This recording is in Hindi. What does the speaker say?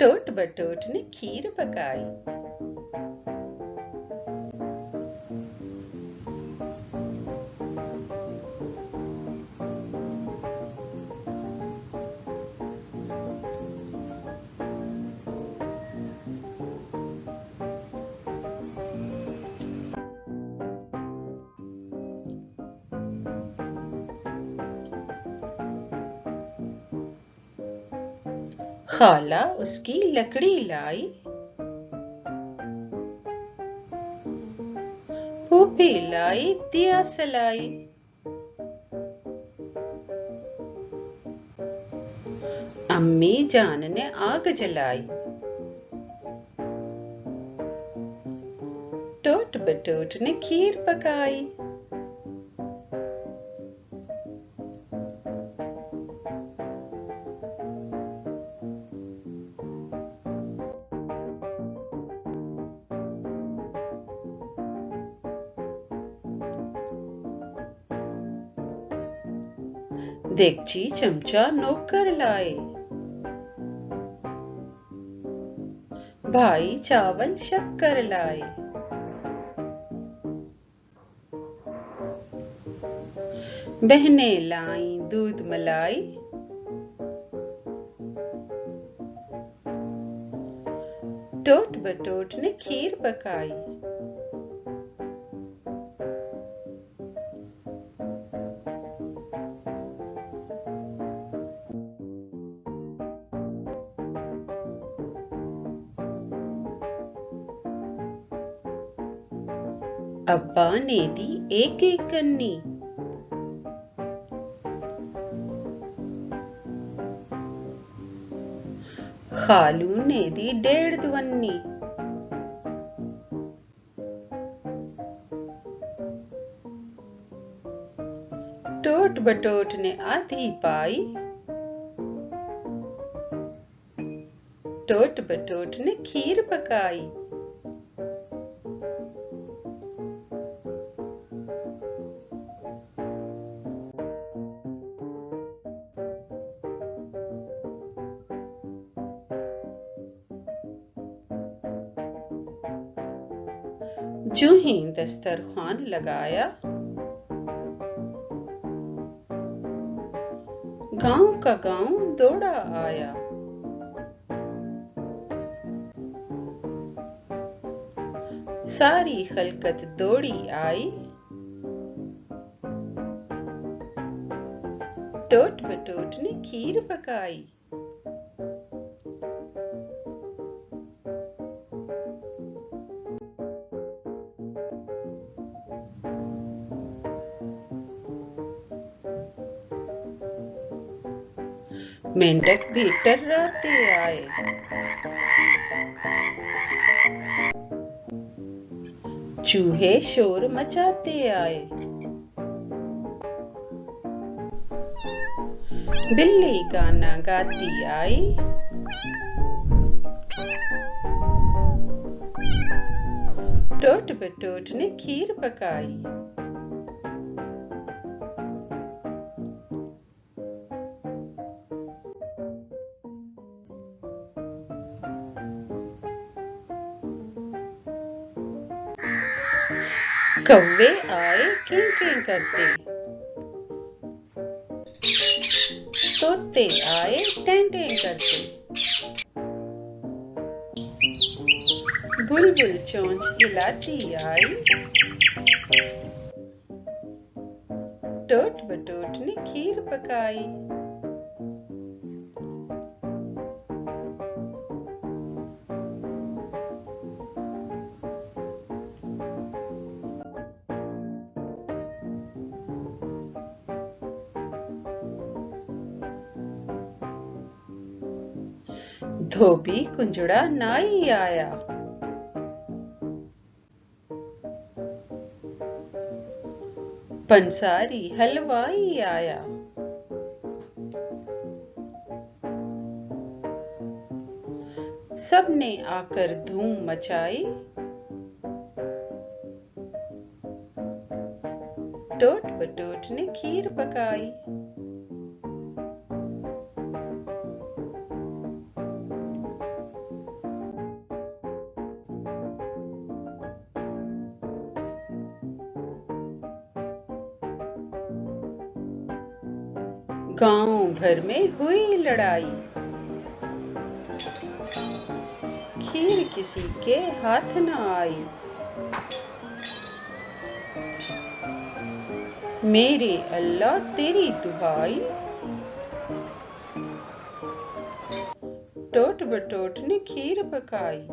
टोट बटोट ने खीर पकाई। खाला उसकी लकड़ी लाई। फूफी लाई दिया सलाई। अम्मी जान ने आग जलाई। टोट बटोट ने खीर पकाई। देगची चमचा नौकर लाए। भाई चावल शक्कर लाए। बहनें लाई दूध मलाई। टोट बटोट ने खीर पकाई। अब्बा ने दी एक एक कन्नी। खालू ने दी 1.5 दुवन्नी। टोट बटोट ने आधी पाई। टोट बटोट ने खीर पकाई। जूं ही दस्तरखान लगाया। गांव का गांव दौड़ा आया। सारी खलकत दौड़ी आई। टोट बटोट ने खीर पकाई। मेंढक भी टर्राते आए। चूहे शोर मचाते आए। बिल्ली गाना गाती आई। टोट बटोट ने खीर पकाई। कौवे आए कें कें करते। तोते आए टें टें करते। बुलबुल चोंच हिलाती आई। टोट बटोट ने खीर पकाई। धोबी कुंजड़ा नाई आया। पंसारी हलवाई आया। सबने आकर धूम मचाई। टोट बटोट ने खीर पकाई। गांव भर में हुई लड़ाई, खीर किसी के हाथ न आई। मेरे अल्लाह तेरी दुहाई, टोट बटोट ने खीर पकाई।